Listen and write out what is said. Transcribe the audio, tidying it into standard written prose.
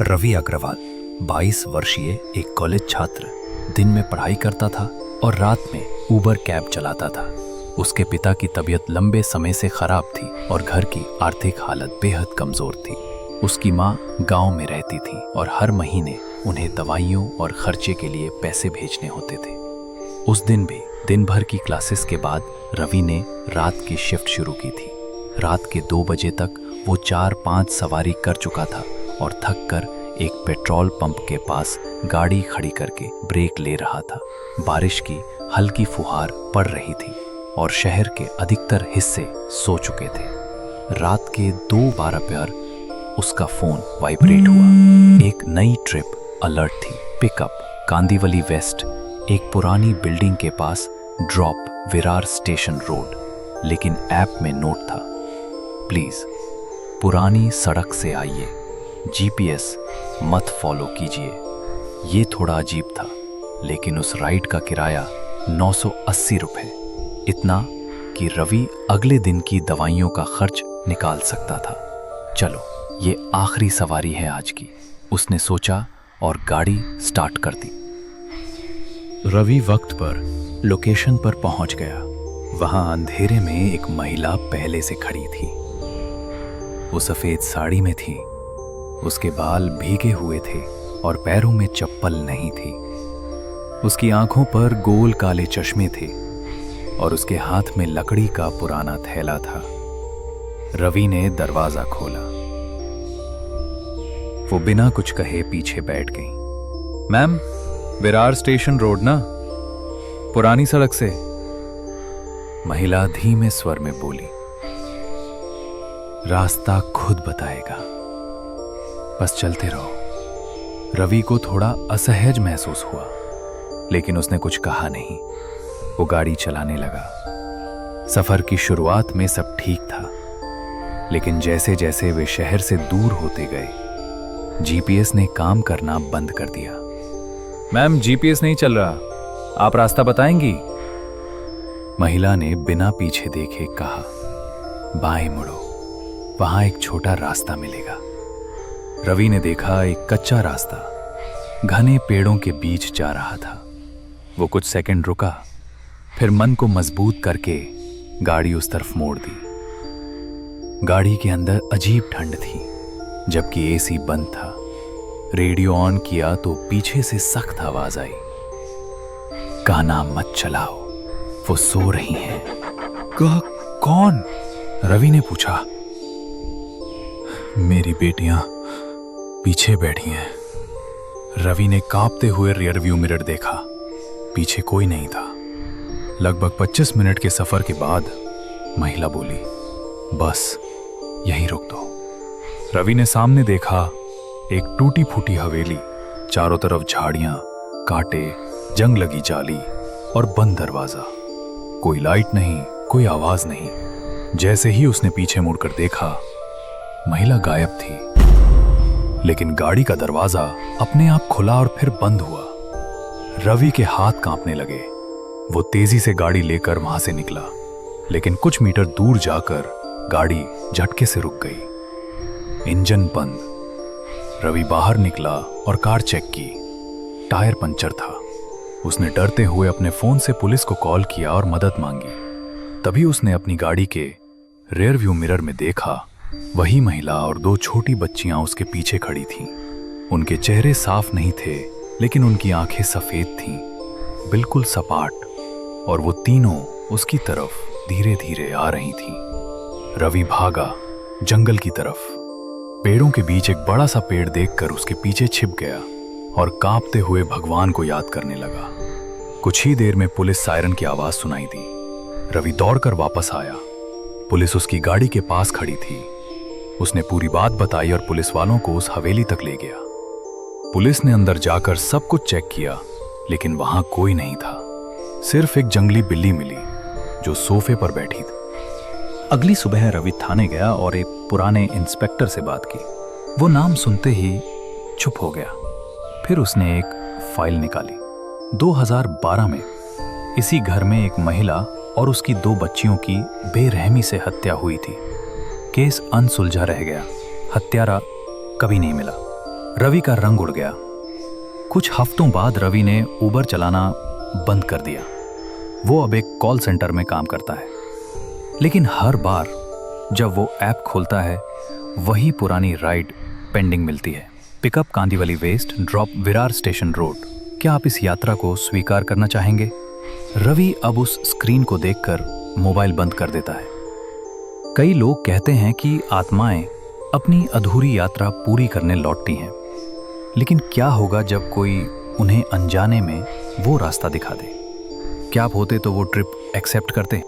रवि अग्रवाल 22 वर्षीय एक कॉलेज छात्र दिन में पढ़ाई करता था और रात में उबर कैब चलाता था। उसके पिता की तबीयत लंबे समय से खराब थी और घर की आर्थिक हालत बेहद कमजोर थी। उसकी माँ गांव में रहती थी और हर महीने उन्हें दवाइयों और खर्चे के लिए पैसे भेजने होते थे। उस दिन भी दिन भर की क्लासेस के बाद रवि ने रात की शिफ्ट शुरू की थी। रात के 2 बजे तक वो 4-5 सवारी कर चुका था और थक कर एक पेट्रोल पंप के पास गाड़ी खड़ी करके ब्रेक ले रहा था। बारिश की हल्की फुहार पड़ रही थी और शहर के अधिकतर हिस्से सो चुके थे। रात के 2:12 पर उसका फोन वाइब्रेट हुआ। एक नई ट्रिप अलर्ट थी। पिकअप कांदीवली वेस्ट, एक पुरानी बिल्डिंग के पास ड्रॉप विरार स्टेशन रोड। लेकिन ऐप में नोट था, प्लीज पुरानी सड़क से आइए, जीपीएस मत फॉलो कीजिए। ये थोड़ा अजीब था, लेकिन उस राइड का किराया 980 रुपए, इतना कि रवि अगले दिन की दवाइयों का खर्च निकाल सकता था। चलो ये आखिरी सवारी है आज की, उसने सोचा और गाड़ी स्टार्ट कर दी। रवि वक्त पर लोकेशन पर पहुंच गया। वहां अंधेरे में एक महिला पहले से खड़ी थी। वो सफेद साड़ी में थी, उसके बाल भीगे हुए थे और पैरों में चप्पल नहीं थी। उसकी आंखों पर गोल काले चश्मे थे और उसके हाथ में लकड़ी का पुराना थैला था। रवि ने दरवाजा खोला। वो बिना कुछ कहे पीछे बैठ गई। मैम, विरार स्टेशन रोड ना, पुरानी सड़क से। महिला धीमे स्वर में बोली, रास्ता खुद बताएगा, बस चलते रहो। रवि को थोड़ा असहज महसूस हुआ, लेकिन उसने कुछ कहा नहीं। वो गाड़ी चलाने लगा। सफर की शुरुआत में सब ठीक था, लेकिन जैसे जैसे वे शहर से दूर होते गए, जीपीएस ने काम करना बंद कर दिया। मैम, जीपीएस नहीं चल रहा, आप रास्ता बताएंगी? महिला ने बिना पीछे देखे कहा। बाएं मुड़ो, वहां एक छोटा रास्ता मिलेगा। रवि ने देखा एक कच्चा रास्ता घने पेड़ों के बीच जा रहा था। वो कुछ सेकंड रुका, फिर मन को मजबूत करके गाड़ी उस तरफ मोड़ दी। गाड़ी के अंदर अजीब ठंड थी, जबकि एसी बंद था। रेडियो ऑन किया तो पीछे से सख्त आवाज आई, गाना मत चलाओ, वो सो रही हैं। कौन? रवि ने पूछा। मेरी बेटियां पीछे बैठी हैं। रवि ने कांपते हुए रियर व्यू मिरर देखा। पीछे कोई नहीं था। लगभग 25 मिनट के सफर के बाद महिला बोली, बस यहीं रोक दो। रवि ने सामने देखा, एक टूटी फूटी हवेली, चारों तरफ झाड़ियां, कांटे, जंग लगी जाली और बंद दरवाजा। कोई लाइट नहीं, कोई आवाज नहीं। जैसे ही उसने पीछे मुड़कर देखा, महिला गायब थी। लेकिन गाड़ी का दरवाजा अपने आप खुला और फिर बंद हुआ। रवि के हाथ कांपने लगे। वो तेजी से गाड़ी लेकर वहां से निकला, लेकिन कुछ मीटर दूर जाकर गाड़ी झटके से रुक गई। इंजन बंद। रवि बाहर निकला और कार चेक की। टायर पंचर था। उसने डरते हुए अपने फोन से पुलिस को कॉल किया और मदद मांगी। तभी उसने अपनी गाड़ी के रियर व्यू मिरर में देखा, वही महिला और 2 छोटी बच्चियां उसके पीछे खड़ी थीं। उनके चेहरे साफ नहीं थे, लेकिन उनकी आंखें सफेद थीं, बिल्कुल सपाट, और वो तीनों उसकी तरफ धीरे धीरे आ रही थीं। रवि भागा जंगल की तरफ। पेड़ों के बीच एक बड़ा सा पेड़ देखकर उसके पीछे छिप गया और कांपते हुए भगवान को याद करने लगा। कुछ ही देर में पुलिस सायरन की आवाज सुनाई दी। रवि दौड़कर वापस आया। पुलिस उसकी गाड़ी के पास खड़ी थी। उसने पूरी बात बताई और पुलिस वालों को उस हवेली तक ले गया। पुलिस ने अंदर जाकर सब कुछ चेक किया, लेकिन वहां कोई नहीं था। सिर्फ एक जंगली बिल्ली मिली जो सोफे पर बैठी थी। अगली सुबह रवि थाने गया और एक पुराने इंस्पेक्टर से बात की। वो नाम सुनते ही चुप हो गया। फिर उसने एक फाइल निकाली। 2012 में इसी घर में एक महिला और उसकी 2 बच्चियों की बेरहमी से हत्या हुई थी। केस अनसुलझा रह गया। हत्यारा कभी नहीं मिला। रवि का रंग उड़ गया। कुछ हफ्तों बाद रवि ने उबर चलाना बंद कर दिया। वो अब एक कॉल सेंटर में काम करता है, लेकिन हर बार जब वो ऐप खोलता है वही पुरानी राइड पेंडिंग मिलती है। Pickup Kandivali west, drop Virar station road. क्या आप इस यात्रा को स्वीकार करना चाहेंगे? रवि अब उस स्क्रीन को देखकर मोबाइल बंद कर देता है। कई लोग कहते हैं कि आत्माएं अपनी अधूरी यात्रा पूरी करने लौटती हैं, लेकिन क्या होगा जब कोई उन्हें अनजाने में वो रास्ता दिखा दे? क्या आप होते तो वो ट्रिप एक्सेप्ट करते?